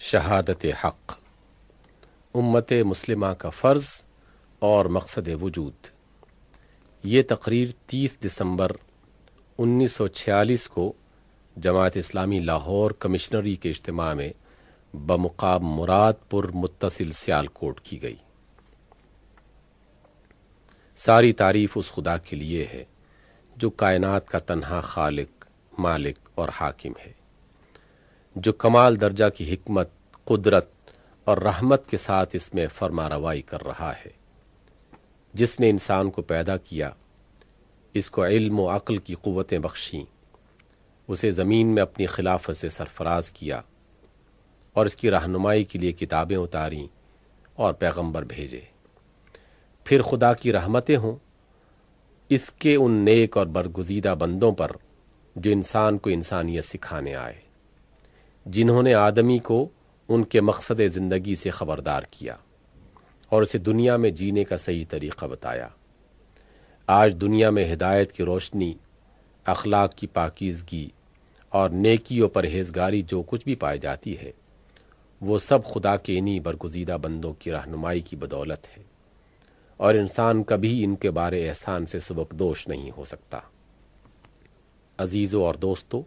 شہادت حق، امت مسلمہ کا فرض اور مقصد وجود۔ یہ تقریر 30 دسمبر 1946 کو جماعت اسلامی لاہور کمشنری کے اجتماع میں بمقام مراد پور متصل سیالکوٹ کی گئی۔ ساری تعریف اس خدا کے لیے ہے جو کائنات کا تنہا خالق، مالک اور حاکم ہے، جو کمال درجہ کی حکمت، قدرت اور رحمت کے ساتھ اس میں فرما روائی کر رہا ہے، جس نے انسان کو پیدا کیا، اس کو علم و عقل کی قوتیں بخشیں، اسے زمین میں اپنی خلافت سے سرفراز کیا اور اس کی رہنمائی کے لیے کتابیں اتاریں اور پیغمبر بھیجے۔ پھر خدا کی رحمتیں ہوں اس کے ان نیک اور برگزیدہ بندوں پر جو انسان کو انسانیت سکھانے آئے، جنہوں نے آدمی کو ان کے مقصد زندگی سے خبردار کیا اور اسے دنیا میں جینے کا صحیح طریقہ بتایا۔ آج دنیا میں ہدایت کی روشنی، اخلاق کی پاکیزگی اور نیکی و پرہیزگاری جو کچھ بھی پائی جاتی ہے، وہ سب خدا کے انہی برگزیدہ بندوں کی رہنمائی کی بدولت ہے، اور انسان کبھی ان کے بارے احسان سے سبکدوش نہیں ہو سکتا۔ عزیزوں اور دوستو،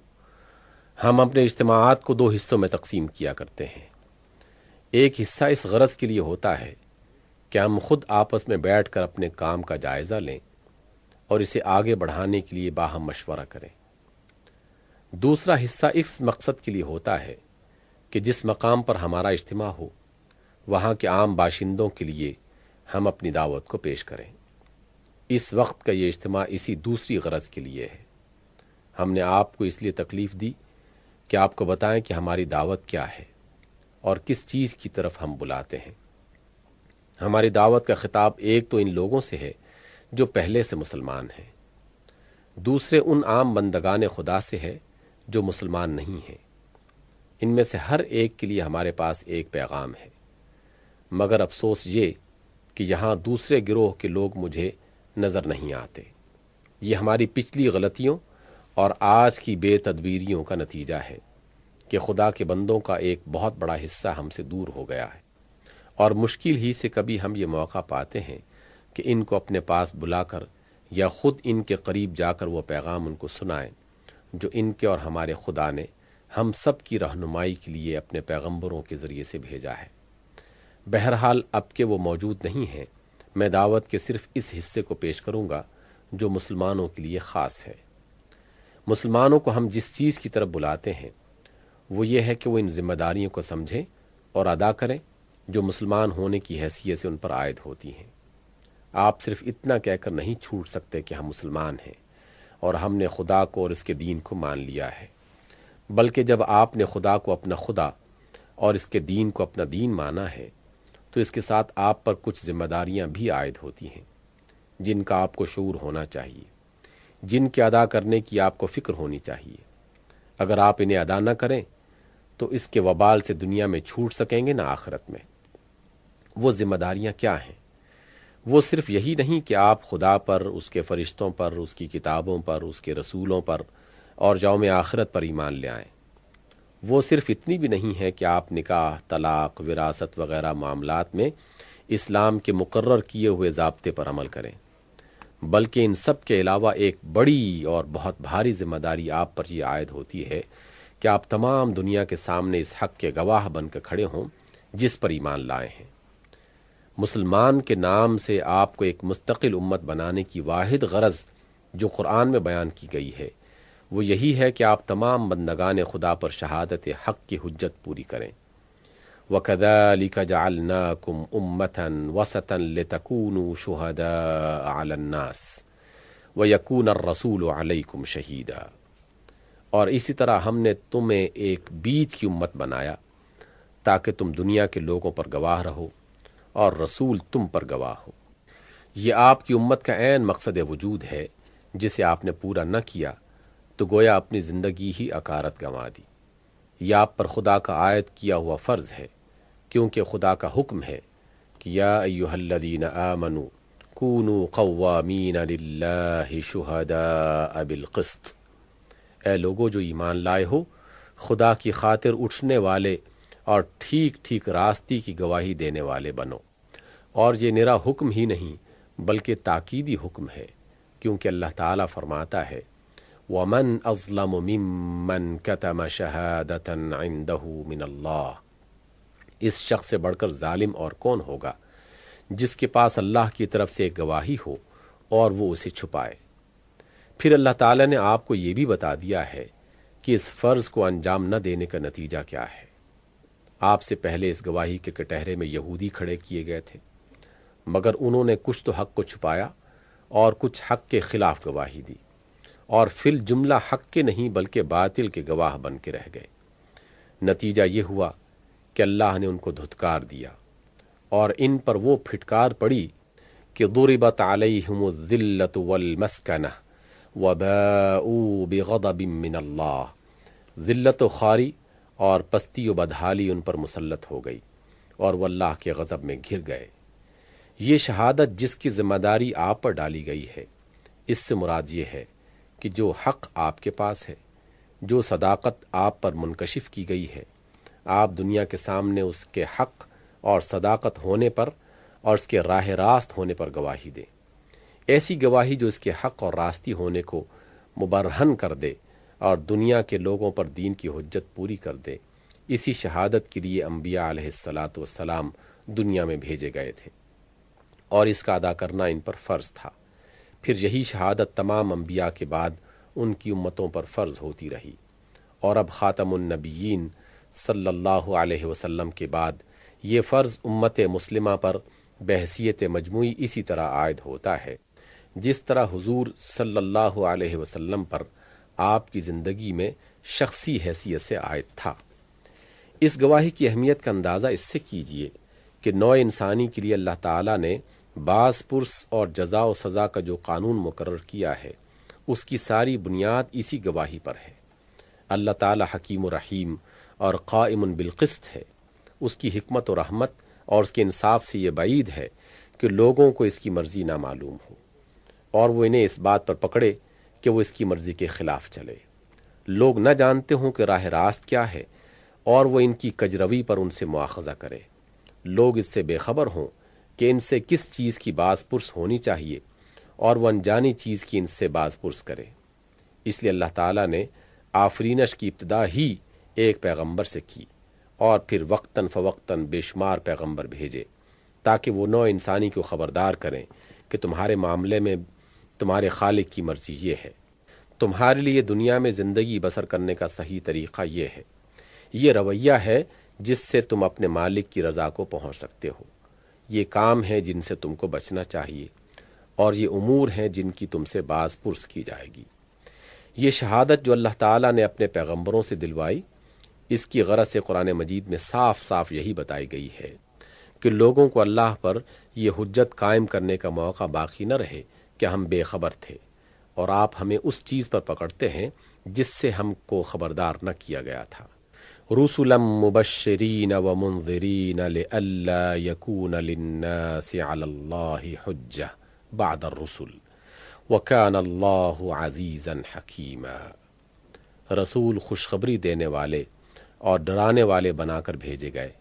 ہم اپنے اجتماعات کو 2 حصوں میں تقسیم کیا کرتے ہیں۔ ایک حصہ اس غرض کے لیے ہوتا ہے کہ ہم خود آپس میں بیٹھ کر اپنے کام کا جائزہ لیں اور اسے آگے بڑھانے کے لیے باہم مشورہ کریں۔ دوسرا حصہ اس مقصد کے لیے ہوتا ہے کہ جس مقام پر ہمارا اجتماع ہو، وہاں کے عام باشندوں کے لیے ہم اپنی دعوت کو پیش کریں۔ اس وقت کا یہ اجتماع اسی دوسری غرض کے لیے ہے۔ ہم نے آپ کو اس لیے تکلیف دی کہ آپ کو بتائیں کہ ہماری دعوت کیا ہے اور کس چیز کی طرف ہم بلاتے ہیں۔ ہماری دعوت کا خطاب ایک تو ان لوگوں سے ہے جو پہلے سے مسلمان ہیں، دوسرے ان عام بندگان خدا سے ہے جو مسلمان نہیں ہیں۔ ان میں سے ہر ایک کے لیے ہمارے پاس ایک پیغام ہے، مگر افسوس یہ کہ یہاں دوسرے گروہ کے لوگ مجھے نظر نہیں آتے۔ یہ ہماری پچھلی غلطیوں اور آج کی بے تدبیریوں کا نتیجہ ہے کہ خدا کے بندوں کا ایک بہت بڑا حصہ ہم سے دور ہو گیا ہے، اور مشکل ہی سے کبھی ہم یہ موقع پاتے ہیں کہ ان کو اپنے پاس بلا کر یا خود ان کے قریب جا کر وہ پیغام ان کو سنائیں جو ان کے اور ہمارے خدا نے ہم سب کی رہنمائی کے لیے اپنے پیغمبروں کے ذریعے سے بھیجا ہے۔ بہرحال اب کہ وہ موجود نہیں ہیں، میں دعوت کے صرف اس حصے کو پیش کروں گا جو مسلمانوں کے لیے خاص ہے۔ مسلمانوں کو ہم جس چیز کی طرف بلاتے ہیں وہ یہ ہے کہ وہ ان ذمہ داریوں کو سمجھیں اور ادا کریں جو مسلمان ہونے کی حیثیت سے ان پر عائد ہوتی ہیں۔ آپ صرف اتنا کہہ کر نہیں چھوٹ سکتے کہ ہم مسلمان ہیں اور ہم نے خدا کو اور اس کے دین کو مان لیا ہے، بلکہ جب آپ نے خدا کو اپنا خدا اور اس کے دین کو اپنا دین مانا ہے تو اس کے ساتھ آپ پر کچھ ذمہ داریاں بھی عائد ہوتی ہیں جن کا آپ کو شعور ہونا چاہیے، جن کے ادا کرنے کی آپ کو فکر ہونی چاہیے۔ اگر آپ انہیں ادا نہ کریں تو اس کے وبال سے دنیا میں چھوٹ سکیں گے نہ آخرت میں۔ وہ ذمہ داریاں کیا ہیں؟ وہ صرف یہی نہیں کہ آپ خدا پر، اس کے فرشتوں پر، اس کی کتابوں پر، اس کے رسولوں پر اور یوم آخرت پر ایمان لے آئیں۔ وہ صرف اتنی بھی نہیں ہے کہ آپ نکاح، طلاق، وراثت وغیرہ معاملات میں اسلام کے مقرر کیے ہوئے ضابطے پر عمل کریں، بلکہ ان سب کے علاوہ ایک بڑی اور بہت بھاری ذمہ داری آپ پر یہ عائد ہوتی ہے کہ آپ تمام دنیا کے سامنے اس حق کے گواہ بن کر کھڑے ہوں جس پر ایمان لائے ہیں۔ مسلمان کے نام سے آپ کو ایک مستقل امت بنانے کی واحد غرض جو قرآن میں بیان کی گئی ہے وہ یہی ہے کہ آپ تمام بندگان خدا پر شہادت حق کی حجت پوری کریں۔ وَكَذَلِكَ جَعَلْنَاكُمْ أُمَّةً وَسَطًا لِتَكُونُوا شُهَدَاءَ عَلَى النَّاسِ وَيَكُونَ الرَّسُولُ عَلَيْكُمْ شَهِيدًا، اور اسی طرح ہم نے تمہیں ایک بیچ کی امت بنایا تاکہ تم دنیا کے لوگوں پر گواہ رہو اور رسول تم پر گواہ ہو۔ یہ آپ کی امت کا عین مقصد وجود ہے، جسے آپ نے پورا نہ کیا تو گویا اپنی زندگی ہی اکارت گنوا دی۔ یہ آپ پر خدا کا عائد کیا ہوا فرض ہے، کیونکہ خدا کا حکم ہے کہ یا ایھا الذین آمنوا کونوا قوامین للہ شہداء بالقسط، اے لوگو جو ایمان لائے ہو، خدا کی خاطر اٹھنے والے اور ٹھیک ٹھیک راستی کی گواہی دینے والے بنو۔ اور یہ نرا حکم ہی نہیں بلکہ تاکیدی حکم ہے، کیونکہ اللہ تعالیٰ فرماتا ہے وَمَنْ أَظْلَمُ مِمَّنْ كَتَمَ شَهَادَةً عِنْدَهُ مِنَ اللَّهِ، اس شخص سے بڑھ کر ظالم اور کون ہوگا جس کے پاس اللہ کی طرف سے ایک گواہی ہو اور وہ اسے چھپائے۔ پھر اللہ تعالیٰ نے آپ کو یہ بھی بتا دیا ہے کہ اس فرض کو انجام نہ دینے کا نتیجہ کیا ہے۔ آپ سے پہلے اس گواہی کے کٹہرے میں یہودی کھڑے کیے گئے تھے، مگر انہوں نے کچھ تو حق کو چھپایا اور کچھ حق کے خلاف گواہی دی، اور فی الجملہ حق کے نہیں بلکہ باطل کے گواہ بن کے رہ گئے۔ نتیجہ یہ ہوا کہ اللہ نے ان کو دھتکار دیا اور ان پر وہ پھٹکار پڑی کہ ضربت علیہم الذلۃ والمسکنہ وباؤوا بغضب من اللہ، ذلت و خواری اور پستی و بدحالی ان پر مسلط ہو گئی اور وہ اللہ کے غضب میں گھر گئے۔ یہ شہادت جس کی ذمہ داری آپ پر ڈالی گئی ہے، اس سے مراد یہ ہے کہ جو حق آپ کے پاس ہے، جو صداقت آپ پر منکشف کی گئی ہے، آپ دنیا کے سامنے اس کے حق اور صداقت ہونے پر اور اس کے راہ راست ہونے پر گواہی دیں، ایسی گواہی جو اس کے حق اور راستی ہونے کو مبرہن کر دے اور دنیا کے لوگوں پر دین کی حجت پوری کر دے۔ اسی شہادت کے لیے انبیاء علیہ الصلاۃ والسلام دنیا میں بھیجے گئے تھے اور اس کا ادا کرنا ان پر فرض تھا۔ پھر یہی شہادت تمام انبیاء کے بعد ان کی امتوں پر فرض ہوتی رہی، اور اب خاتم النبیین صلی اللہ علیہ وسلم کے بعد یہ فرض امت مسلمہ پر بحیثیت مجموعی اسی طرح عائد ہوتا ہے جس طرح حضور صلی اللہ علیہ وسلم پر آپ کی زندگی میں شخصی حیثیت سے عائد تھا۔ اس گواہی کی اہمیت کا اندازہ اس سے کیجئے کہ نوع انسانی کے لیے اللہ تعالیٰ نے باز پرس اور جزا و سزا کا جو قانون مقرر کیا ہے، اس کی ساری بنیاد اسی گواہی پر ہے۔ اللہ تعالیٰ حکیم و رحیم اور قائم بالقسط ہے۔ اس کی حکمت و رحمت اور اس کے انصاف سے یہ بعید ہے کہ لوگوں کو اس کی مرضی نہ معلوم ہو اور وہ انہیں اس بات پر پکڑے کہ وہ اس کی مرضی کے خلاف چلے۔ لوگ نہ جانتے ہوں کہ راہ راست کیا ہے اور وہ ان کی کجروی پر ان سے مواخذہ کرے۔ لوگ اس سے بے خبر ہوں کہ ان سے کس چیز کی باز پرس ہونی چاہیے اور وہ انجانی چیز کی ان سے باز پرس کرے۔ اس لیے اللہ تعالیٰ نے آفرینش کی ابتدا ہی ایک پیغمبر سے کی اور پھر وقتاً فوقتاً بے شمار پیغمبر بھیجے تاکہ وہ نوع انسانی کو خبردار کریں کہ تمہارے معاملے میں تمہارے خالق کی مرضی یہ ہے، تمہارے لیے دنیا میں زندگی بسر کرنے کا صحیح طریقہ یہ ہے، یہ رویہ ہے جس سے تم اپنے مالک کی رضا کو پہنچ سکتے ہو، یہ کام ہے جن سے تم کو بچنا چاہیے اور یہ امور ہیں جن کی تم سے باز پرس کی جائے گی۔ یہ شہادت جو اللہ تعالیٰ نے اپنے پیغمبروں سے دلوائی، اس کی غرض سے قرآن مجید میں صاف صاف یہی بتائی گئی ہے کہ لوگوں کو اللہ پر یہ حجت قائم کرنے کا موقع باقی نہ رہے کہ ہم بے خبر تھے اور آپ ہمیں اس چیز پر پکڑتے ہیں جس سے ہم کو خبردار نہ کیا گیا تھا۔ رسلا مبشرین ومنذرین لئلا یکون للناس علی اللہ حجہ بعد الرسل وکان اللہ عزیزا حکیما، رسول خوشخبری دینے والے اور ڈرانے والے بنا کر بھیجے گئے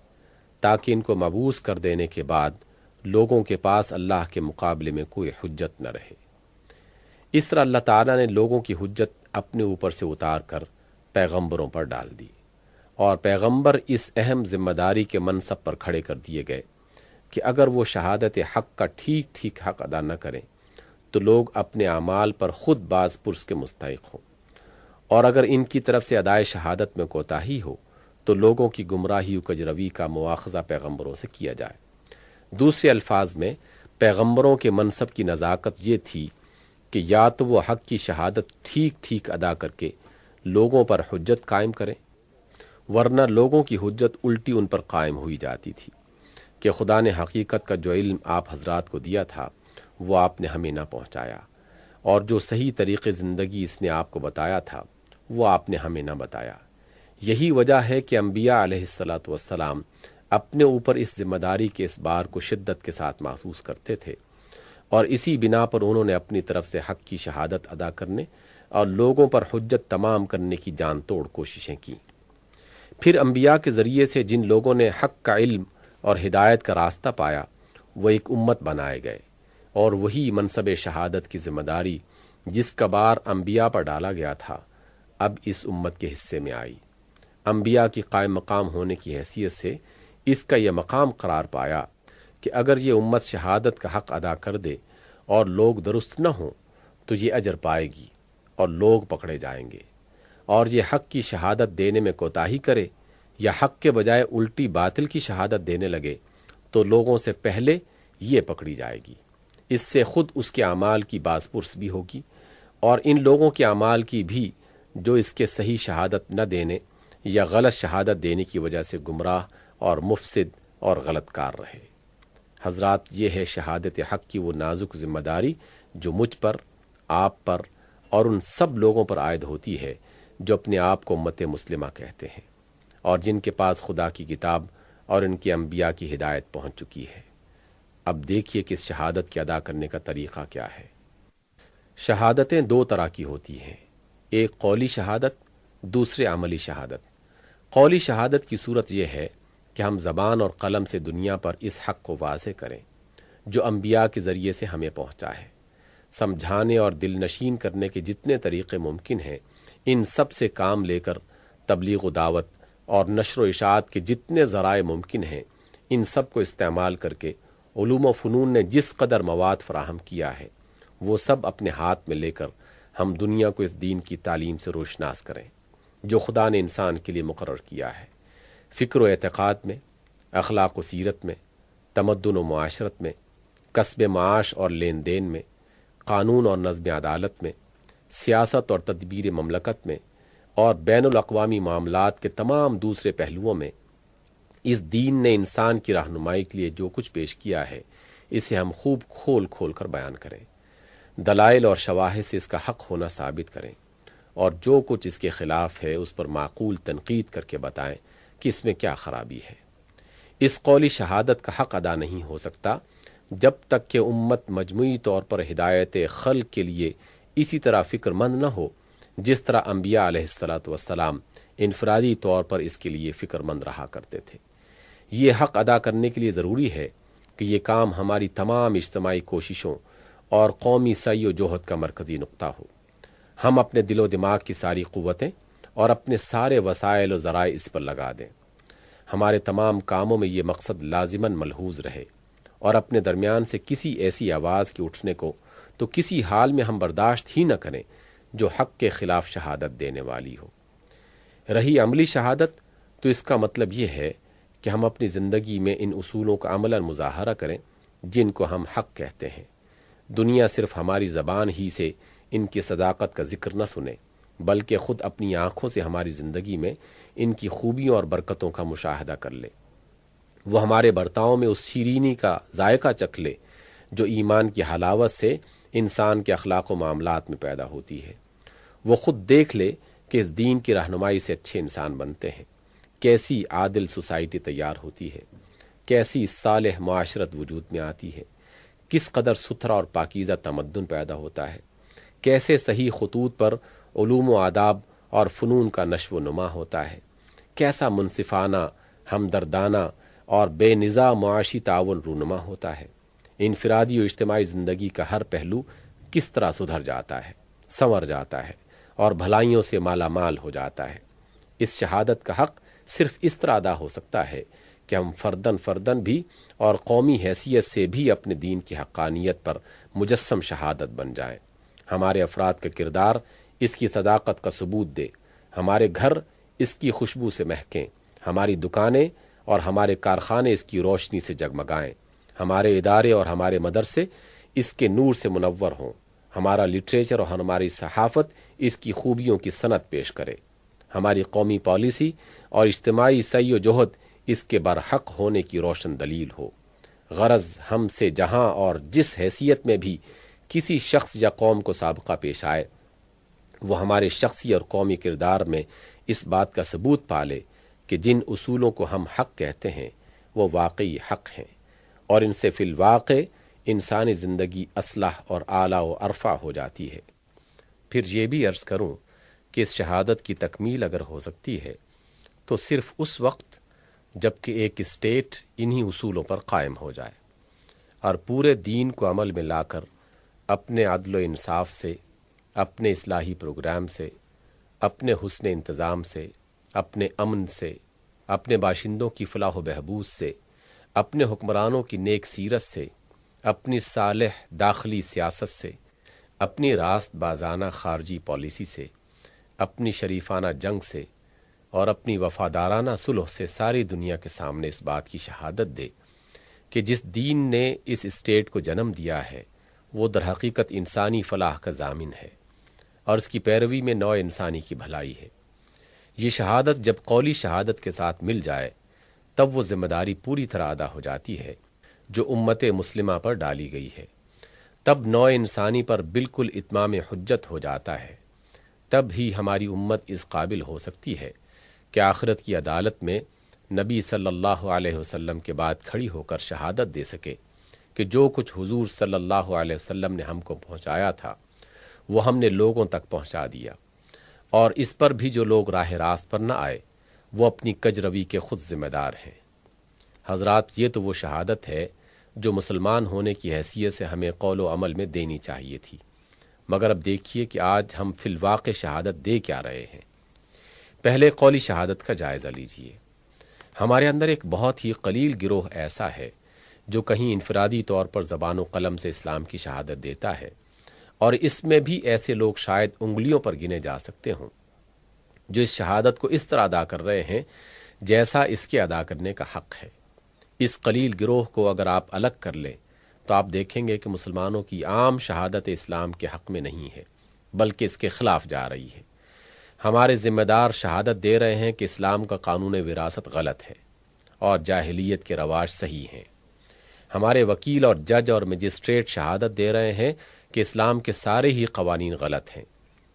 تاکہ ان کو مبعوث کر دینے کے بعد لوگوں کے پاس اللہ کے مقابلے میں کوئی حجت نہ رہے۔ اس طرح اللہ تعالیٰ نے لوگوں کی حجت اپنے اوپر سے اتار کر پیغمبروں پر ڈال دی، اور پیغمبر اس اہم ذمہ داری کے منصب پر کھڑے کر دیے گئے کہ اگر وہ شہادت حق کا ٹھیک ٹھیک حق ادا نہ کریں تو لوگ اپنے اعمال پر خود باز پرس کے مستحق ہوں، اور اگر ان کی طرف سے ادائے شہادت میں کوتاہی ہو تو لوگوں کی گمراہی و کجروی کا مواخذہ پیغمبروں سے کیا جائے۔ دوسرے الفاظ میں پیغمبروں کے منصب کی نزاکت یہ تھی کہ یا تو وہ حق کی شہادت ٹھیک ٹھیک ادا کر کے لوگوں پر حجت قائم کریں، ورنہ لوگوں کی حجت الٹی ان پر قائم ہوئی جاتی تھی کہ خدا نے حقیقت کا جو علم آپ حضرات کو دیا تھا وہ آپ نے ہمیں نہ پہنچایا، اور جو صحیح طریقے زندگی اس نے آپ کو بتایا تھا وہ آپ نے ہمیں نہ بتایا۔ یہی وجہ ہے کہ انبیاء علیہ الصلاۃ والسلام اپنے اوپر اس ذمہ داری کے اس بار کو شدت کے ساتھ محسوس کرتے تھے، اور اسی بنا پر انہوں نے اپنی طرف سے حق کی شہادت ادا کرنے اور لوگوں پر حجت تمام کرنے کی جان توڑ کوششیں کی۔ پھر انبیاء کے ذریعے سے جن لوگوں نے حق کا علم اور ہدایت کا راستہ پایا وہ ایک امت بنائے گئے، اور وہی منصب شہادت کی ذمہ داری جس کا بار انبیاء پر ڈالا گیا تھا اب اس امت کے حصے میں آئی۔ انبیاء کی قائم مقام ہونے کی حیثیت سے اس کا یہ مقام قرار پایا کہ اگر یہ امت شہادت کا حق ادا کر دے اور لوگ درست نہ ہوں تو یہ اجر پائے گی اور لوگ پکڑے جائیں گے، اور یہ حق کی شہادت دینے میں کوتاہی کرے یا حق کے بجائے الٹی باطل کی شہادت دینے لگے تو لوگوں سے پہلے یہ پکڑی جائے گی۔ اس سے خود اس کے اعمال کی باز پرس بھی ہوگی، اور ان لوگوں کے اعمال کی بھی جو اس کے صحیح شہادت نہ دینے یا غلط شہادت دینے کی وجہ سے گمراہ اور مفسد اور غلط کار رہے۔ حضرات، یہ ہے شہادت حق کی وہ نازک ذمہ داری جو مجھ پر، آپ پر اور ان سب لوگوں پر عائد ہوتی ہے جو اپنے آپ کو امت مسلمہ کہتے ہیں اور جن کے پاس خدا کی کتاب اور ان کے انبیاء کی ہدایت پہنچ چکی ہے۔ اب دیکھیے کہ اس شہادت کے ادا کرنے کا طریقہ کیا ہے۔ شہادتیں دو طرح کی ہوتی ہیں، ایک قولی شہادت، دوسرے عملی شہادت۔ قولی شہادت کی صورت یہ ہے کہ ہم زبان اور قلم سے دنیا پر اس حق کو واضح کریں جو انبیاء کے ذریعے سے ہمیں پہنچا ہے۔ سمجھانے اور دل نشین کرنے کے جتنے طریقے ممکن ہیں ان سب سے کام لے کر تبلیغ و دعوت اور نشر و اشاعت کے جتنے ذرائع ممکن ہیں ان سب کو استعمال کر کے علوم و فنون نے جس قدر مواد فراہم کیا ہے وہ سب اپنے ہاتھ میں لے کر ہم دنیا کو اس دین کی تعلیم سے روشناس کریں جو خدا نے انسان کے لیے مقرر کیا ہے، فکر و اعتقاد میں، اخلاق و سیرت میں، تمدن و معاشرت میں، کسب معاش اور لین دین میں، قانون اور نظم عدالت میں، سیاست اور تدبیر مملکت میں، اور بین الاقوامی معاملات کے تمام دوسرے پہلوؤں میں اس دین نے انسان کی رہنمائی کے لیے جو کچھ پیش کیا ہے اسے ہم خوب کھول کھول کر بیان کریں، دلائل اور شواہد سے اس کا حق ہونا ثابت کریں، اور جو کچھ اس کے خلاف ہے اس پر معقول تنقید کر کے بتائیں کہ اس میں کیا خرابی ہے۔ اس قولی شہادت کا حق ادا نہیں ہو سکتا جب تک کہ امت مجموعی طور پر ہدایت خلق کے لیے اسی طرح فکر مند نہ ہو جس طرح انبیاء علیہ الصلاۃ والسلام انفرادی طور پر اس کے لیے فکر مند رہا کرتے تھے۔ یہ حق ادا کرنے کے لیے ضروری ہے کہ یہ کام ہماری تمام اجتماعی کوششوں اور قومی سعی و جہد کا مرکزی نقطہ ہو۔ ہم اپنے دل و دماغ کی ساری قوتیں اور اپنے سارے وسائل و ذرائع اس پر لگا دیں۔ ہمارے تمام کاموں میں یہ مقصد لازماً ملحوظ رہے، اور اپنے درمیان سے کسی ایسی آواز کے اٹھنے کو تو کسی حال میں ہم برداشت ہی نہ کریں جو حق کے خلاف شہادت دینے والی ہو۔ رہی عملی شہادت تو اس کا مطلب یہ ہے کہ ہم اپنی زندگی میں ان اصولوں کا عملاً مظاہرہ کریں جن کو ہم حق کہتے ہیں۔ دنیا صرف ہماری زبان ہی سے ان کی صداقت کا ذکر نہ سنے بلکہ خود اپنی آنکھوں سے ہماری زندگی میں ان کی خوبیوں اور برکتوں کا مشاہدہ کر لے۔ وہ ہمارے برتاؤ میں اس شیرینی کا ذائقہ چکھ لے جو ایمان کی حلاوت سے انسان کے اخلاق و معاملات میں پیدا ہوتی ہے۔ وہ خود دیکھ لے کہ اس دین کی رہنمائی سے اچھے انسان بنتے ہیں، کیسی عادل سوسائٹی تیار ہوتی ہے، کیسی صالح معاشرت وجود میں آتی ہے، کس قدر ستھرا اور پاکیزہ تمدن پیدا ہوتا ہے، کیسے صحیح خطوط پر علوم و آداب اور فنون کا نشو و نما ہوتا ہے، کیسا منصفانہ، ہمدردانہ اور بے نظا معاشی تعاون رونما ہوتا ہے، انفرادی و اجتماعی زندگی کا ہر پہلو کس طرح سدھر جاتا ہے، سنور جاتا ہے اور بھلائیوں سے مالا مال ہو جاتا ہے۔ اس شہادت کا حق صرف اس طرح ادا ہو سکتا ہے کہ ہم فردن بھی اور قومی حیثیت سے بھی اپنے دین کی حقانیت پر مجسم شہادت بن جائیں۔ ہمارے افراد کا کردار اس کی صداقت کا ثبوت دے، ہمارے گھر اس کی خوشبو سے مہکیں، ہماری دکانیں اور ہمارے کارخانے اس کی روشنی سے جگمگائیں، ہمارے ادارے اور ہمارے مدرسے اس کے نور سے منور ہوں، ہمارا لٹریچر اور ہماری صحافت اس کی خوبیوں کی صنعت پیش کرے، ہماری قومی پالیسی اور اجتماعی سعی و جہد اس کے برحق ہونے کی روشن دلیل ہو۔ غرض ہم سے جہاں اور جس حیثیت میں بھی کسی شخص یا قوم کو سابقہ پیش آئے وہ ہمارے شخصی اور قومی کردار میں اس بات کا ثبوت پالے کہ جن اصولوں کو ہم حق کہتے ہیں وہ واقعی حق ہیں، اور ان سے فی الواقع انسانی زندگی اصلح اور اعلیٰ و ارفع ہو جاتی ہے۔ پھر یہ بھی عرض کروں کہ اس شہادت کی تکمیل اگر ہو سکتی ہے تو صرف اس وقت جب کہ ایک اسٹیٹ انہی اصولوں پر قائم ہو جائے اور پورے دین کو عمل میں لا کر اپنے عدل و انصاف سے، اپنے اصلاحی پروگرام سے، اپنے حسن انتظام سے، اپنے امن سے، اپنے باشندوں کی فلاح و بہبود سے، اپنے حکمرانوں کی نیک سیرت سے، اپنی صالح داخلی سیاست سے، اپنی راست بازانہ خارجی پالیسی سے، اپنی شریفانہ جنگ سے اور اپنی وفادارانہ صلح سے ساری دنیا کے سامنے اس بات کی شہادت دے کہ جس دین نے اس اسٹیٹ کو جنم دیا ہے وہ در حقیقت انسانی فلاح کا ضامن ہے اور اس کی پیروی میں نوع انسانی کی بھلائی ہے۔ یہ شہادت جب قولی شہادت کے ساتھ مل جائے تب وہ ذمہ داری پوری طرح ادا ہو جاتی ہے جو امت مسلمہ پر ڈالی گئی ہے۔ تب نوع انسانی پر بالکل اتمام حجت ہو جاتا ہے۔ تب ہی ہماری امت اس قابل ہو سکتی ہے کہ آخرت کی عدالت میں نبی صلی اللہ علیہ وسلم کے بعد کھڑی ہو کر شہادت دے سکے کہ جو کچھ حضور صلی اللہ علیہ وسلم نے ہم کو پہنچایا تھا وہ ہم نے لوگوں تک پہنچا دیا، اور اس پر بھی جو لوگ راہ راست پر نہ آئے وہ اپنی کج روی کے خود ذمہ دار ہیں۔ حضرات، یہ تو وہ شہادت ہے جو مسلمان ہونے کی حیثیت سے ہمیں قول و عمل میں دینی چاہیے تھی، مگر اب دیکھیے کہ آج ہم فی الواقع شہادت دے کیا رہے ہیں۔ پہلے قولی شہادت کا جائزہ لیجیے۔ ہمارے اندر ایک بہت ہی قلیل گروہ ایسا ہے جو کہیں انفرادی طور پر زبان و قلم سے اسلام کی شہادت دیتا ہے، اور اس میں بھی ایسے لوگ شاید انگلیوں پر گنے جا سکتے ہوں جو اس شہادت کو اس طرح ادا کر رہے ہیں جیسا اس کے ادا کرنے کا حق ہے۔ اس قلیل گروہ کو اگر آپ الگ کر لیں تو آپ دیکھیں گے کہ مسلمانوں کی عام شہادت اسلام کے حق میں نہیں ہے بلکہ اس کے خلاف جا رہی ہے۔ ہمارے ذمہ دار شہادت دے رہے ہیں کہ اسلام کا قانون وراثت غلط ہے اور جاہلیت کے رواج صحیح ہیں۔ ہمارے وکیل اور جج اور مجسٹریٹ شہادت دے رہے ہیں کہ اسلام کے سارے ہی قوانین غلط ہیں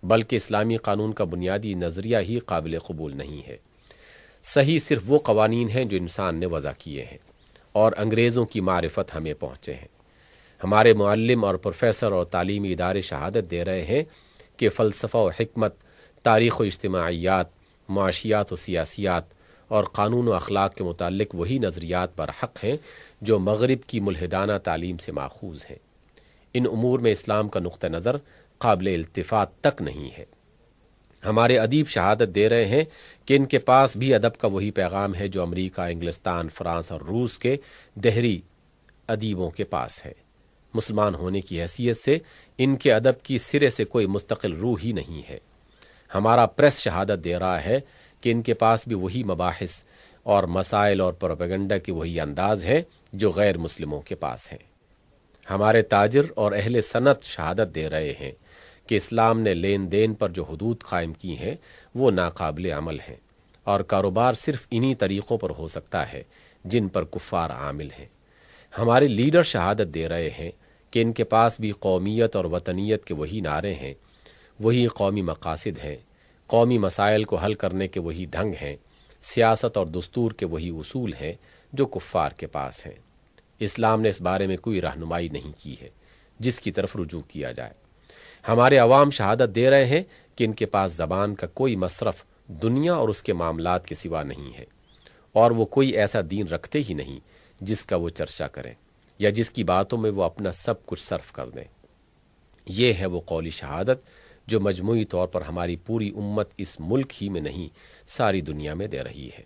بلکہ اسلامی قانون کا بنیادی نظریہ ہی قابل قبول نہیں ہے۔ صحیح صرف وہ قوانین ہیں جو انسان نے وضع کیے ہیں اور انگریزوں کی معرفت ہمیں پہنچے ہیں۔ ہمارے معلم اور پروفیسر اور تعلیمی ادارے شہادت دے رہے ہیں کہ فلسفہ و حکمت، تاریخ و اجتماعیات، معاشیات و سیاسیات اور قانون و اخلاق کے متعلق وہی نظریات پر حق ہیں جو مغرب کی ملحدانہ تعلیم سے ماخوذ ہیں۔ ان امور میں اسلام کا نقطہ نظر قابل التفات تک نہیں ہے۔ ہمارے ادیب شہادت دے رہے ہیں کہ ان کے پاس بھی ادب کا وہی پیغام ہے جو امریکہ، انگلستان، فرانس اور روس کے دہری ادیبوں کے پاس ہے۔ مسلمان ہونے کی حیثیت سے ان کے ادب کی سرے سے کوئی مستقل روح ہی نہیں ہے۔ ہمارا پریس شہادت دے رہا ہے کہ ان کے پاس بھی وہی مباحث اور مسائل اور پروپیگنڈا کے وہی انداز ہے جو غیر مسلموں کے پاس ہیں۔ ہمارے تاجر اور اہل صنعت شہادت دے رہے ہیں کہ اسلام نے لین دین پر جو حدود قائم کی ہیں وہ ناقابل عمل ہیں اور کاروبار صرف انہی طریقوں پر ہو سکتا ہے جن پر کفار عامل ہیں۔ ہمارے لیڈر شہادت دے رہے ہیں کہ ان کے پاس بھی قومیت اور وطنیت کے وہی نعرے ہیں، وہی قومی مقاصد ہیں، قومی مسائل کو حل کرنے کے وہی ڈھنگ ہیں، سیاست اور دستور کے وہی اصول ہیں جو کفار کے پاس ہیں۔ اسلام نے اس بارے میں کوئی رہنمائی نہیں کی ہے جس کی طرف رجوع کیا جائے۔ ہمارے عوام شہادت دے رہے ہیں کہ ان کے پاس زبان کا کوئی مصرف دنیا اور اس کے معاملات کے سوا نہیں ہے، اور وہ کوئی ایسا دین رکھتے ہی نہیں جس کا وہ چرچا کریں یا جس کی باتوں میں وہ اپنا سب کچھ صرف کر دیں۔ یہ ہے وہ قولی شہادت جو مجموعی طور پر ہماری پوری امت اس ملک ہی میں نہیں ساری دنیا میں دے رہی ہے۔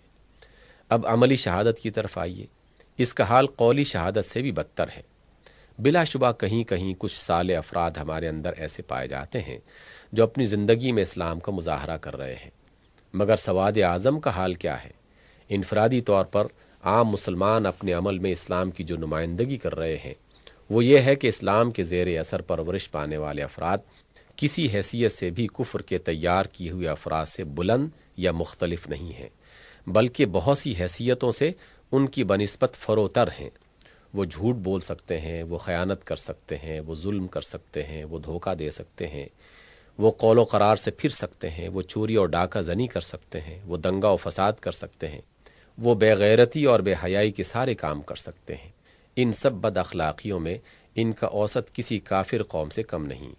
اب عملی شہادت کی طرف آئیے۔ اس کا حال قولی شہادت سے بھی بدتر ہے۔ بلا شبہ کہیں کہیں کچھ صالح افراد ہمارے اندر ایسے پائے جاتے ہیں جو اپنی زندگی میں اسلام کا مظاہرہ کر رہے ہیں، مگر سواد اعظم کا حال کیا ہے؟ انفرادی طور پر عام مسلمان اپنے عمل میں اسلام کی جو نمائندگی کر رہے ہیں وہ یہ ہے کہ اسلام کے زیر اثر پرورش پانے والے افراد کسی حیثیت سے بھی کفر کے تیار کیے ہوئے افراد سے بلند یا مختلف نہیں ہیں، بلکہ بہت سی حیثیتوں سے ان کی بنسبت فروتر ہیں۔ وہ جھوٹ بول سکتے ہیں، وہ خیانت کر سکتے ہیں، وہ ظلم کر سکتے ہیں، وہ دھوکہ دے سکتے ہیں، وہ قول و قرار سے پھر سکتے ہیں، وہ چوری اور ڈاکہ زنی کر سکتے ہیں، وہ دنگا و فساد کر سکتے ہیں، وہ بے غیرتی اور بے حیائی کے سارے کام کر سکتے ہیں۔ ان سب بد اخلاقیوں میں ان کا اوسط کسی کافر قوم سے کم نہیں۔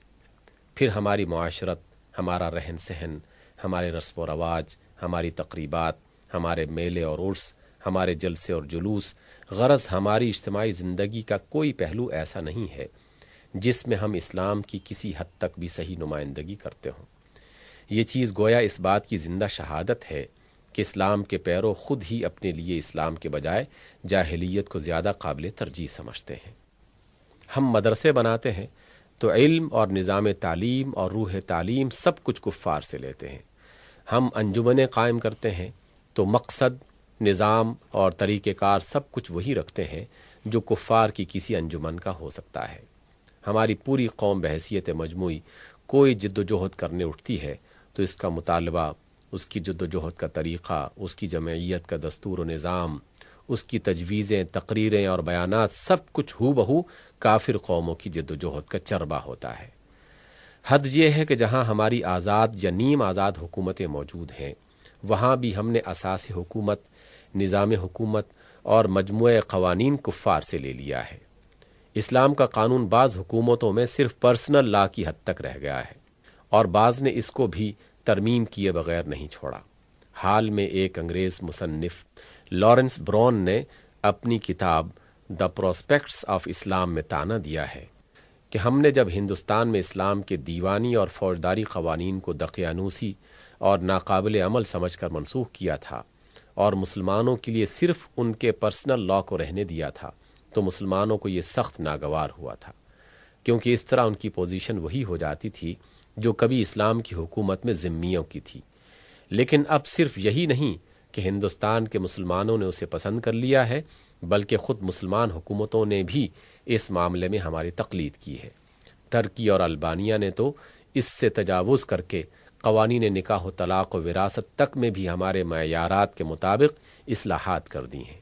پھر ہماری معاشرت، ہمارا رہن سہن، ہمارے رسم و رواج، ہماری تقریبات، ہمارے میلے اور عرس، ہمارے جلسے اور جلوس، غرض ہماری اجتماعی زندگی کا کوئی پہلو ایسا نہیں ہے جس میں ہم اسلام کی کسی حد تک بھی صحیح نمائندگی کرتے ہوں۔ یہ چیز گویا اس بات کی زندہ شہادت ہے کہ اسلام کے پیرو خود ہی اپنے لیے اسلام کے بجائے جاہلیت کو زیادہ قابل ترجیح سمجھتے ہیں۔ ہم مدرسے بناتے ہیں تو علم اور نظام تعلیم اور روح تعلیم سب کچھ کفار سے لیتے ہیں۔ ہم انجمنیں قائم کرتے ہیں تو مقصد، نظام اور طریقہ کار سب کچھ وہی رکھتے ہیں جو کفار کی کسی انجمن کا ہو سکتا ہے۔ ہماری پوری قوم بحیثیت مجموعی کوئی جد و جہد کرنے اٹھتی ہے تو اس کا مطالبہ، اس کی جد و جہد کا طریقہ، اس کی جمعیت کا دستور و نظام، اس کی تجویزیں، تقریریں اور بیانات سب کچھ ہو بہو کافر قوموں کی جد و جہد کا چربہ ہوتا ہے۔ حد یہ ہے کہ جہاں ہماری آزاد یا نیم آزاد حکومتیں موجود ہیں، وہاں بھی ہم نے اساس حکومت، نظام حکومت اور مجموعہ قوانین کفار سے لے لیا ہے۔ اسلام کا قانون بعض حکومتوں میں صرف پرسنل لا کی حد تک رہ گیا ہے اور بعض نے اس کو بھی ترمیم کیے بغیر نہیں چھوڑا۔ حال میں ایک انگریز مصنف لارنس براون نے اپنی کتاب دی پراسپیکٹس آف اسلام میں طعنہ دیا ہے کہ ہم نے جب ہندوستان میں اسلام کے دیوانی اور فوجداری قوانین کو دقیانوسی اور ناقابل عمل سمجھ کر منسوخ کیا تھا اور مسلمانوں کے لیے صرف ان کے پرسنل لا کو رہنے دیا تھا، تو مسلمانوں کو یہ سخت ناگوار ہوا تھا، کیونکہ اس طرح ان کی پوزیشن وہی ہو جاتی تھی جو کبھی اسلام کی حکومت میں ذمیوں کی تھی۔ لیکن اب صرف یہی نہیں کہ ہندوستان کے مسلمانوں نے اسے پسند کر لیا ہے، بلکہ خود مسلمان حکومتوں نے بھی اس معاملے میں ہماری تقلید کی ہے۔ ترکی اور البانیہ نے تو اس سے تجاوز کر کے قوانین نکاح و طلاق و وراثت تک میں بھی ہمارے معیارات کے مطابق اصلاحات کر دی ہیں۔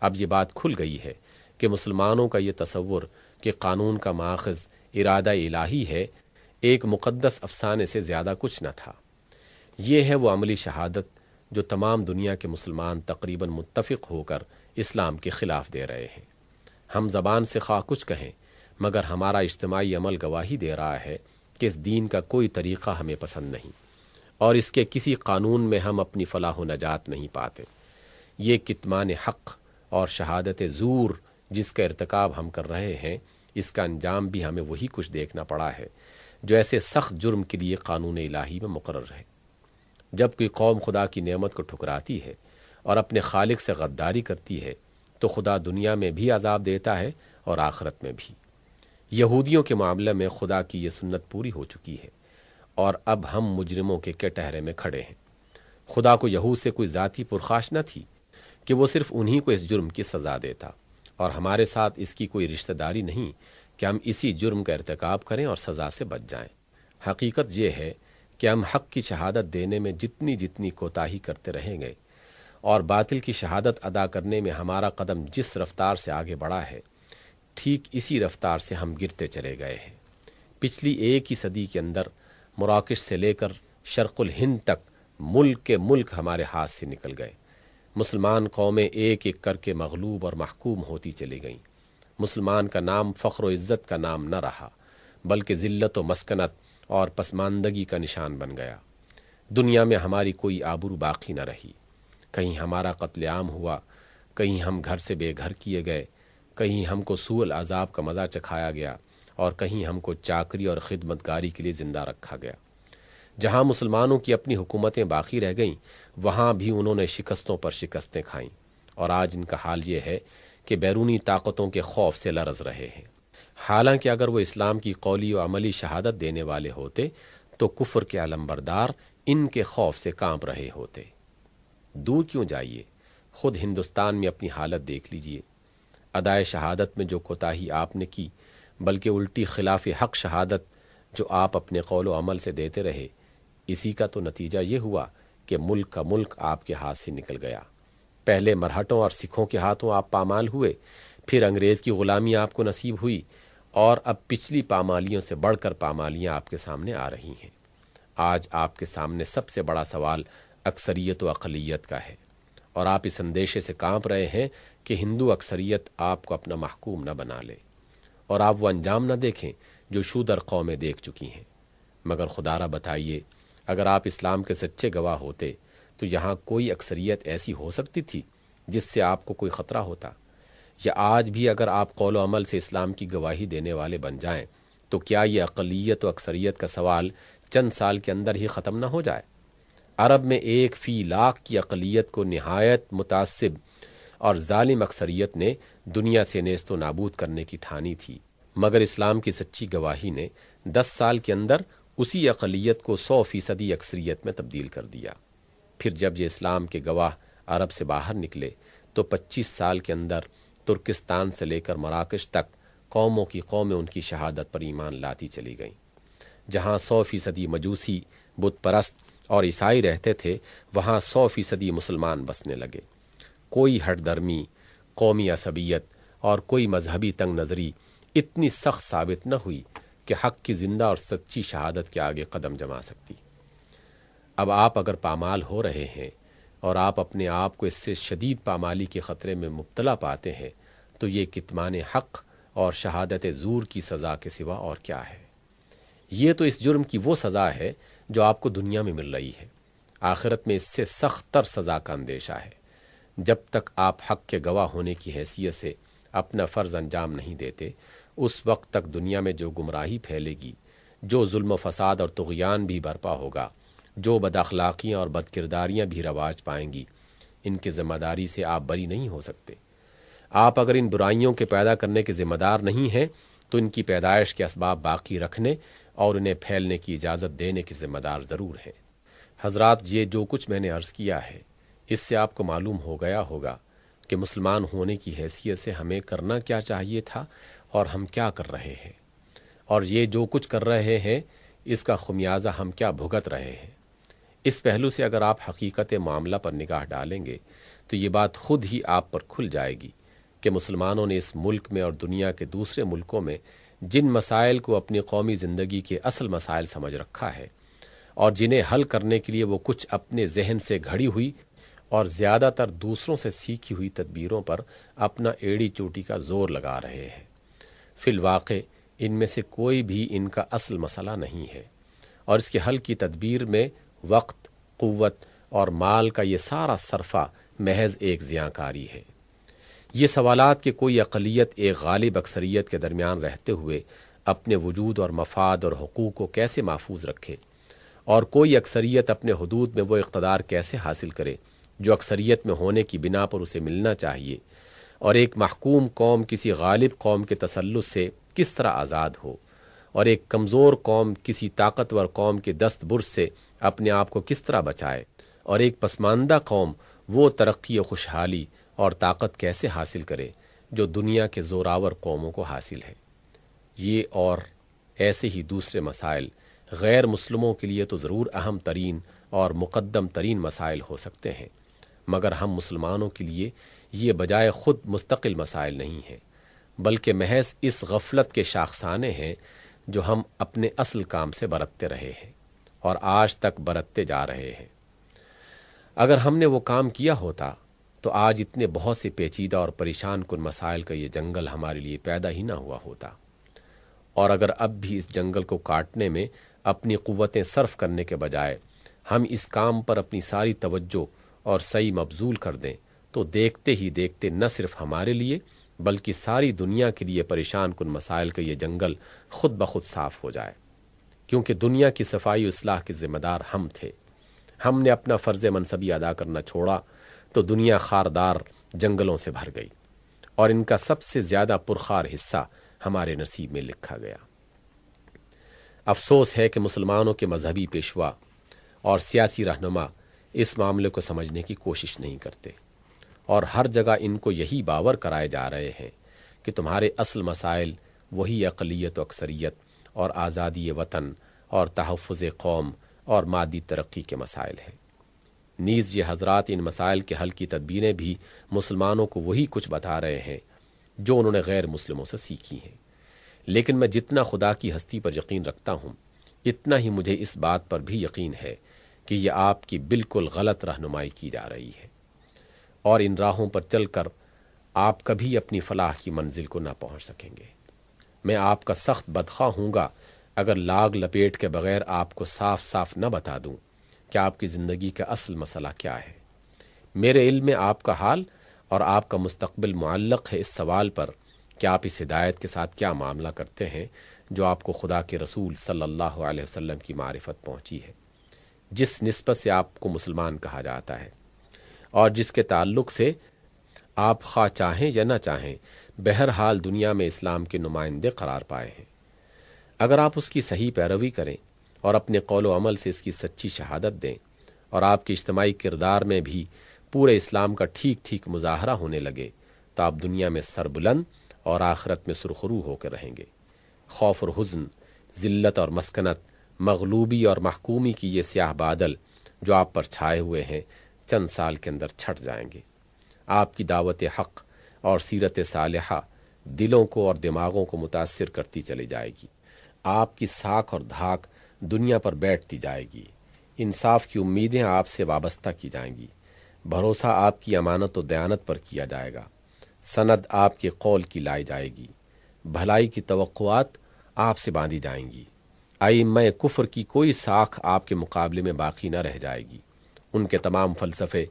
اب یہ بات کھل گئی ہے کہ مسلمانوں کا یہ تصور کہ قانون کا ماخذ ارادہ الہی ہے، ایک مقدس افسانے سے زیادہ کچھ نہ تھا۔ یہ ہے وہ عملی شہادت جو تمام دنیا کے مسلمان تقریباً متفق ہو کر اسلام کے خلاف دے رہے ہیں۔ ہم زبان سے خواہ کچھ کہیں، مگر ہمارا اجتماعی عمل گواہی دے رہا ہے کہ اس دین کا کوئی طریقہ ہمیں پسند نہیں اور اس کے کسی قانون میں ہم اپنی فلاح و نجات نہیں پاتے۔ یہ کتمان حق اور شہادت زور جس کا ارتکاب ہم کر رہے ہیں، اس کا انجام بھی ہمیں وہی کچھ دیکھنا پڑا ہے جو ایسے سخت جرم کے لیے قانون الہی میں مقرر ہے۔ جب کوئی قوم خدا کی نعمت کو ٹھکراتی ہے اور اپنے خالق سے غداری کرتی ہے تو خدا دنیا میں بھی عذاب دیتا ہے اور آخرت میں بھی۔ یہودیوں کے معاملے میں خدا کی یہ سنت پوری ہو چکی ہے اور اب ہم مجرموں کے کٹہرے میں کھڑے ہیں۔ خدا کو یہود سے کوئی ذاتی پرخاش نہ تھی کہ وہ صرف انہی کو اس جرم کی سزا دیتا، اور ہمارے ساتھ اس کی کوئی رشتہ داری نہیں کہ ہم اسی جرم کا ارتکاب کریں اور سزا سے بچ جائیں۔ حقیقت یہ ہے کہ ہم حق کی شہادت دینے میں جتنی کوتاہی کرتے رہیں گے اور باطل کی شہادت ادا کرنے میں ہمارا قدم جس رفتار سے آگے بڑھا ہے، ٹھیک اسی رفتار سے ہم گرتے چلے گئے ہیں۔ پچھلی ایک ہی صدی کے اندر مراکش سے لے کر شرق الہند تک ملک کے ملک ہمارے ہاتھ سے نکل گئے۔ مسلمان قومیں ایک ایک کر کے مغلوب اور محکوم ہوتی چلی گئیں۔ مسلمان کا نام فخر و عزت کا نام نہ رہا، بلکہ ذلت و مسکنت اور پسماندگی کا نشان بن گیا۔ دنیا میں ہماری کوئی آبرو باقی نہ رہی۔ کہیں ہمارا قتل عام ہوا، کہیں ہم گھر سے بے گھر کیے گئے، کہیں ہم کو سوء العذاب کا مزہ چکھایا گیا اور کہیں ہم کو چاکری اور خدمت گاری کے لیے زندہ رکھا گیا۔ جہاں مسلمانوں کی اپنی حکومتیں باقی رہ گئیں، وہاں بھی انہوں نے شکستوں پر شکستیں کھائیں، اور آج ان کا حال یہ ہے کہ بیرونی طاقتوں کے خوف سے لرز رہے ہیں۔ حالانکہ اگر وہ اسلام کی قولی و عملی شہادت دینے والے ہوتے تو کفر کے علمبردار ان کے خوف سے کانپ رہے ہوتے۔ دور کیوں جائیے، خود ہندوستان میں اپنی حالت دیکھ لیجئے۔ ادائے شہادت میں جو کوتاہی آپ نے کی، بلکہ الٹی خلاف حق شہادت جو آپ اپنے قول و عمل سے دیتے رہے، اسی کا تو نتیجہ یہ ہوا کہ ملک کا ملک آپ کے ہاتھ سے نکل گیا۔ پہلے مرہٹوں اور سکھوں کے ہاتھوں آپ پامال ہوئے، پھر انگریز کی غلامی آپ کو نصیب ہوئی، اور اب پچھلی پامالیوں سے بڑھ کر پامالیاں آپ کے سامنے آ رہی ہیں۔ آج آپ کے سامنے سب سے بڑا سوال اکثریت و اقلیت کا ہے، اور آپ اس اندیشے سے کانپ رہے ہیں کہ ہندو اکثریت آپ کو اپنا محکوم نہ بنا لے اور آپ وہ انجام نہ دیکھیں جو شودر قومیں دیکھ چکی ہیں۔ مگر خدا را بتائیے، اگر آپ اسلام کے سچے گواہ ہوتے تو یہاں کوئی اکثریت ایسی ہو سکتی تھی جس سے آپ کو کوئی خطرہ ہوتا؟ یا آج بھی اگر آپ قول و عمل سے اسلام کی گواہی دینے والے بن جائیں تو کیا یہ اقلیت و اکثریت کا سوال چند سال کے اندر ہی ختم نہ ہو جائے؟ عرب میں 1/1,00,000 کی اقلیت کو نہایت متعصب اور ظالم اکثریت نے دنیا سے نیست و نابود کرنے کی ٹھانی تھی، مگر اسلام کی سچی گواہی نے 10 سال کے اندر اسی اقلیت کو 100% اکثریت میں تبدیل کر دیا۔ پھر جب یہ اسلام کے گواہ عرب سے باہر نکلے تو 25 سال کے اندر ترکستان سے لے کر مراکش تک قوموں کی قومیں ان کی شہادت پر ایمان لاتی چلی گئیں۔ جہاں 100% مجوسی، بت پرست اور عیسائی رہتے تھے، وہاں 100% مسلمان بسنے لگے۔ کوئی ہٹ درمی، قومی عصبیت اور کوئی مذہبی تنگ نظری اتنی سخت ثابت نہ ہوئی کہ حق کی زندہ اور سچی شہادت کے آگے قدم جما سکتی۔ اب آپ اگر پامال ہو رہے ہیں اور آپ اپنے آپ کو اس سے شدید پامالی کے خطرے میں مبتلا پاتے ہیں تو یہ کتمان حق اور شہادت زور کی سزا کے سوا اور کیا ہے؟ یہ تو اس جرم کی وہ سزا ہے جو آپ کو دنیا میں مل رہی ہے۔ آخرت میں اس سے سخت تر سزا کا اندیشہ ہے۔ جب تک آپ حق کے گواہ ہونے کی حیثیت سے اپنا فرض انجام نہیں دیتے، اس وقت تک دنیا میں جو گمراہی پھیلے گی، جو ظلم و فساد اور طغیان بھی برپا ہوگا، جو بد اخلاقیاں اور بد کرداریاں بھی رواج پائیں گی، ان کی ذمہ داری سے آپ بری نہیں ہو سکتے۔ آپ اگر ان برائیوں کے پیدا کرنے کے ذمہ دار نہیں ہیں تو ان کی پیدائش کے اسباب باقی رکھنے اور انہیں پھیلنے کی اجازت دینے کے ذمہ دار ضرور ہیں۔ حضرات، یہ جو کچھ میں نے عرض کیا ہے، اس سے آپ کو معلوم ہو گیا ہوگا کہ مسلمان ہونے کی حیثیت سے ہمیں کرنا کیا چاہیے تھا اور ہم کیا کر رہے ہیں، اور یہ جو کچھ کر رہے ہیں اس کا خمیازہ ہم کیا بھگت رہے ہیں۔ اس پہلو سے اگر آپ حقیقت معاملہ پر نگاہ ڈالیں گے تو یہ بات خود ہی آپ پر کھل جائے گی کہ مسلمانوں نے اس ملک میں اور دنیا کے دوسرے ملکوں میں جن مسائل کو اپنی قومی زندگی کے اصل مسائل سمجھ رکھا ہے اور جنہیں حل کرنے کے لیے وہ کچھ اپنے ذہن سے گھڑی ہوئی اور زیادہ تر دوسروں سے سیکھی ہوئی تدبیروں پر اپنا ایڑی چوٹی کا زور لگا رہے ہیں، فی الواقع ان میں سے کوئی بھی ان کا اصل مسئلہ نہیں ہے، اور اس کے حل کی تدبیر میں وقت، قوت اور مال کا یہ سارا صرفہ محض ایک زیانکاری ہے۔ یہ سوالات کہ کوئی اقلیت ایک غالب اکثریت کے درمیان رہتے ہوئے اپنے وجود اور مفاد اور حقوق کو کیسے محفوظ رکھے، اور کوئی اکثریت اپنے حدود میں وہ اقتدار کیسے حاصل کرے جو اکثریت میں ہونے کی بنا پر اسے ملنا چاہیے، اور ایک محکوم قوم کسی غالب قوم کے تسلط سے کس طرح آزاد ہو، اور ایک کمزور قوم کسی طاقتور قوم کے دست برس سے اپنے آپ کو کس طرح بچائے، اور ایک پسماندہ قوم وہ ترقی و خوشحالی اور طاقت کیسے حاصل کرے جو دنیا کے زوراور قوموں کو حاصل ہے۔ یہ اور ایسے ہی دوسرے مسائل غیر مسلموں کے لیے تو ضرور اہم ترین اور مقدم ترین مسائل ہو سکتے ہیں، مگر ہم مسلمانوں کے لیے یہ بجائے خود مستقل مسائل نہیں ہیں، بلکہ محض اس غفلت کے شاخسانے ہیں جو ہم اپنے اصل کام سے برتتے رہے ہیں اور آج تک برتتے جا رہے ہیں۔ اگر ہم نے وہ کام کیا ہوتا تو آج اتنے بہت سے پیچیدہ اور پریشان کن مسائل کا یہ جنگل ہمارے لیے پیدا ہی نہ ہوا ہوتا، اور اگر اب بھی اس جنگل کو کاٹنے میں اپنی قوتیں صرف کرنے کے بجائے ہم اس کام پر اپنی ساری توجہ اور سعی مبذول کر دیں تو دیکھتے ہی دیکھتے نہ صرف ہمارے لیے بلکہ ساری دنیا کے لیے پریشان کن مسائل کا یہ جنگل خود بخود صاف ہو جائے، کیونکہ دنیا کی صفائی و اصلاح کے ذمہ دار ہم تھے۔ ہم نے اپنا فرض منصبی ادا کرنا چھوڑا تو دنیا خاردار جنگلوں سے بھر گئی، اور ان کا سب سے زیادہ پرخار حصہ ہمارے نصیب میں لکھا گیا۔ افسوس ہے کہ مسلمانوں کے مذہبی پیشوا اور سیاسی رہنما اس معاملے کو سمجھنے کی کوشش نہیں کرتے، اور ہر جگہ ان کو یہی باور کرائے جا رہے ہیں کہ تمہارے اصل مسائل وہی اقلیت و اکثریت اور آزادی وطن اور تحفظ قوم اور مادی ترقی کے مسائل ہیں۔ نیز یہ حضرات ان مسائل کے حل کی تدبیریں بھی مسلمانوں کو وہی کچھ بتا رہے ہیں جو انہوں نے غیر مسلموں سے سیکھی ہیں، لیکن میں جتنا خدا کی ہستی پر یقین رکھتا ہوں اتنا ہی مجھے اس بات پر بھی یقین ہے کہ یہ آپ کی بالکل غلط رہنمائی کی جا رہی ہے، اور ان راہوں پر چل کر آپ کبھی اپنی فلاح کی منزل کو نہ پہنچ سکیں گے۔ میں آپ کا سخت بدخواہ ہوں گا اگر لاگ لپیٹ کے بغیر آپ کو صاف صاف نہ بتا دوں کہ آپ کی زندگی کا اصل مسئلہ کیا ہے۔ میرے علم میں آپ کا حال اور آپ کا مستقبل معلق ہے اس سوال پر کہ آپ اس ہدایت کے ساتھ کیا معاملہ کرتے ہیں جو آپ کو خدا کے رسول صلی اللہ علیہ وسلم کی معرفت پہنچی ہے، جس نسبت سے آپ کو مسلمان کہا جاتا ہے اور جس کے تعلق سے آپ خواہ چاہیں یا نہ چاہیں بہرحال دنیا میں اسلام کے نمائندے قرار پائے ہیں۔ اگر آپ اس کی صحیح پیروی کریں اور اپنے قول و عمل سے اس کی سچی شہادت دیں اور آپ کے اجتماعی کردار میں بھی پورے اسلام کا ٹھیک ٹھیک مظاہرہ ہونے لگے تو آپ دنیا میں سربلند اور آخرت میں سرخرو ہو کر رہیں گے۔ خوف اور حزن، ذلت اور مسکنت، مغلوبی اور محکومی کی یہ سیاہ بادل جو آپ پر چھائے ہوئے ہیں چند سال کے اندر چھٹ جائیں گے۔ آپ کی دعوت حق اور سیرت صالحہ دلوں کو اور دماغوں کو متاثر کرتی چلی جائے گی۔ آپ کی ساکھ اور دھاک دنیا پر بیٹھتی جائے گی۔ انصاف کی امیدیں آپ سے وابستہ کی جائیں گی۔ بھروسہ آپ کی امانت و دیانت پر کیا جائے گا۔ سند آپ کے قول کی لائی جائے گی۔ بھلائی کی توقعات آپ سے باندھی جائیں گی۔ ائمہ کفر کی کوئی ساکھ آپ کے مقابلے میں باقی نہ رہ جائے گی۔ ان کے تمام فلسفے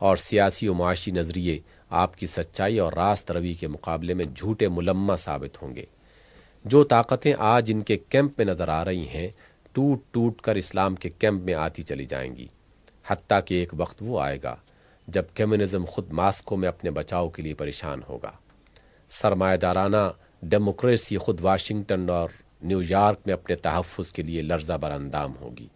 اور سیاسی و معاشی نظریے آپ کی سچائی اور راست روی کے مقابلے میں جھوٹے ملمہ ثابت ہوں گے۔ جو طاقتیں آج ان کے کیمپ میں نظر آ رہی ہیں ٹوٹ ٹوٹ کر اسلام کے کیمپ میں آتی چلی جائیں گی، حتیٰ کہ ایک وقت وہ آئے گا جب کمیونزم خود ماسکو میں اپنے بچاؤ کے لیے پریشان ہوگا۔ سرمایہ دارانہ ڈیموکریسی خود واشنگٹن اور نیو یارک میں اپنے تحفظ کے لیے لرزہ بر اندام ہوگی۔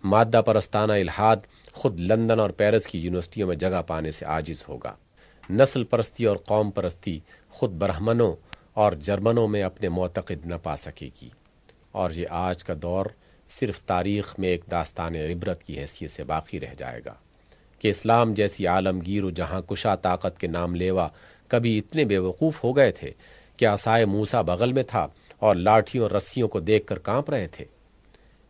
مادہ پرستانہ الحاد خود لندن اور پیرس کی یونیورسٹیوں میں جگہ پانے سے عاجز ہوگا۔ نسل پرستی اور قوم پرستی خود برہمنوں اور جرمنوں میں اپنے معتقد نہ پا سکے گی، اور یہ آج کا دور صرف تاریخ میں ایک داستان عبرت کی حیثیت سے باقی رہ جائے گا کہ اسلام جیسی عالمگیر و جہاں کشا طاقت کے نام لیوا کبھی اتنے بے وقوف ہو گئے تھے کہ عصائے موسیٰ بغل میں تھا اور لاٹھیوں اور رسیوں کو دیکھ کر کانپ رہے تھے۔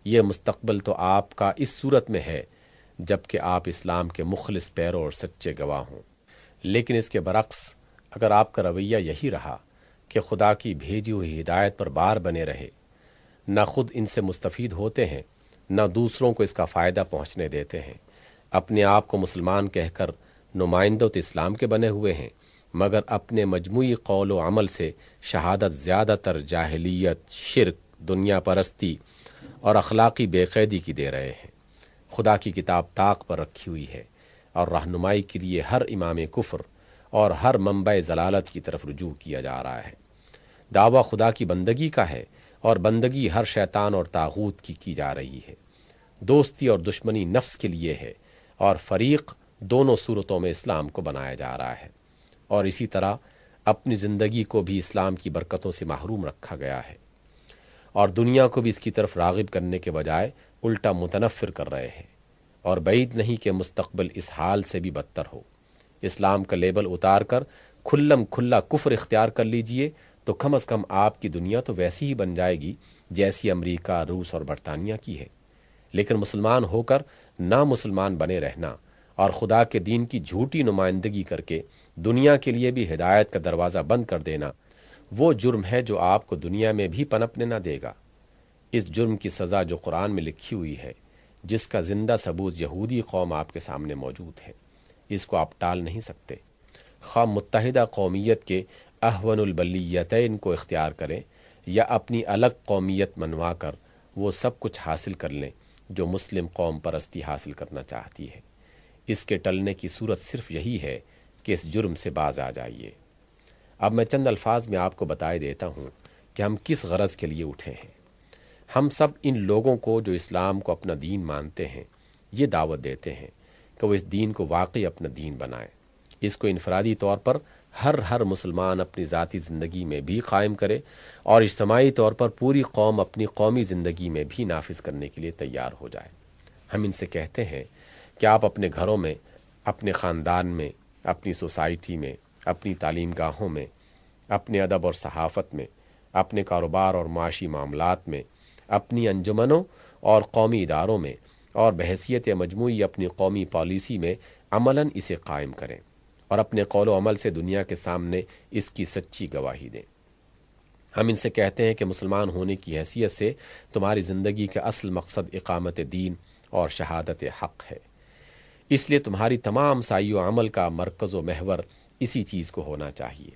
یہ مستقبل تو آپ کا اس صورت میں ہے جب کہ آپ اسلام کے مخلص پیرو اور سچے گواہ ہوں۔ لیکن اس کے برعکس اگر آپ کا رویہ یہی رہا کہ خدا کی بھیجی ہوئی ہدایت پر بار بنے رہے، نہ خود ان سے مستفید ہوتے ہیں نہ دوسروں کو اس کا فائدہ پہنچنے دیتے ہیں، اپنے آپ کو مسلمان کہہ کر نمائندت اسلام کے بنے ہوئے ہیں، مگر اپنے مجموعی قول و عمل سے شہادت زیادہ تر جاہلیت، شرک، دنیا پرستی اور اخلاقی بے قیدی کی دے رہے ہیں۔ خدا کی کتاب طاق پر رکھی ہوئی ہے اور رہنمائی کے لیے ہر امام کفر اور ہر منبع ضلالت کی طرف رجوع کیا جا رہا ہے۔ دعویٰ خدا کی بندگی کا ہے اور بندگی ہر شیطان اور طاغوت کی جا رہی ہے۔ دوستی اور دشمنی نفس کے لیے ہے اور فریق دونوں صورتوں میں اسلام کو بنایا جا رہا ہے، اور اسی طرح اپنی زندگی کو بھی اسلام کی برکتوں سے محروم رکھا گیا ہے، اور دنیا کو بھی اس کی طرف راغب کرنے کے بجائے الٹا متنفر کر رہے ہیں، اور بعید نہیں کہ مستقبل اس حال سے بھی بدتر ہو۔ اسلام کا لیبل اتار کر کھلم کھلا کفر اختیار کر لیجئے تو کم از کم آپ کی دنیا تو ویسی ہی بن جائے گی جیسی امریکہ، روس اور برطانیہ کی ہے۔ لیکن مسلمان ہو کر نامسلمان بنے رہنا اور خدا کے دین کی جھوٹی نمائندگی کر کے دنیا کے لیے بھی ہدایت کا دروازہ بند کر دینا وہ جرم ہے جو آپ کو دنیا میں بھی پنپنے نہ دے گا۔ اس جرم کی سزا جو قرآن میں لکھی ہوئی ہے، جس کا زندہ ثبوت یہودی قوم آپ کے سامنے موجود ہے، اس کو آپ ٹال نہیں سکتے۔ خواہ متحدہ قومیت کے احون البلیتین کو اختیار کریں یا اپنی الگ قومیت منوا کر وہ سب کچھ حاصل کر لیں جو مسلم قوم پرستی حاصل کرنا چاہتی ہے، اس کے ٹلنے کی صورت صرف یہی ہے کہ اس جرم سے باز آ جائیے۔ اب میں چند الفاظ میں آپ کو بتائے دیتا ہوں کہ ہم کس غرض کے لیے اٹھے ہیں۔ ہم سب ان لوگوں کو جو اسلام کو اپنا دین مانتے ہیں یہ دعوت دیتے ہیں کہ وہ اس دین کو واقعی اپنا دین بنائیں، اس کو انفرادی طور پر ہر مسلمان اپنی ذاتی زندگی میں بھی قائم کرے اور اجتماعی طور پر پوری قوم اپنی قومی زندگی میں بھی نافذ کرنے کے لیے تیار ہو جائے۔ ہم ان سے کہتے ہیں کہ آپ اپنے گھروں میں، اپنے خاندان میں، اپنی سوسائٹی میں، اپنی تعلیم گاہوں میں، اپنے ادب اور صحافت میں، اپنے کاروبار اور معاشی معاملات میں، اپنی انجمنوں اور قومی اداروں میں اور بحیثیت مجموعی اپنی قومی پالیسی میں عملاً اسے قائم کریں اور اپنے قول و عمل سے دنیا کے سامنے اس کی سچی گواہی دیں۔ ہم ان سے کہتے ہیں کہ مسلمان ہونے کی حیثیت سے تمہاری زندگی کا اصل مقصد اقامت دین اور شہادت حق ہے۔ اس لیے تمہاری تمام سعی و عمل کا مرکز و محور اسی چیز کو ہونا چاہیے۔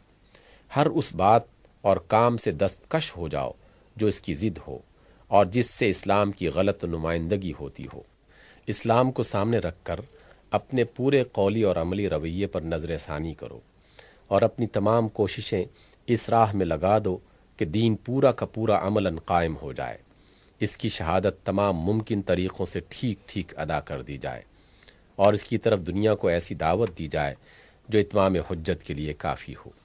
ہر اس بات اور کام سے دستکش ہو جاؤ جو اس کی ضد ہو اور جس سے اسلام کی غلط نمائندگی ہوتی ہو۔ اسلام کو سامنے رکھ کر اپنے پورے قولی اور عملی رویے پر نظر ثانی کرو اور اپنی تمام کوششیں اس راہ میں لگا دو کہ دین پورا کا پورا عملاً قائم ہو جائے، اس کی شہادت تمام ممکن طریقوں سے ٹھیک ٹھیک ادا کر دی جائے اور اس کی طرف دنیا کو ایسی دعوت دی جائے جو اتمام حجت کے لیے کافی ہو۔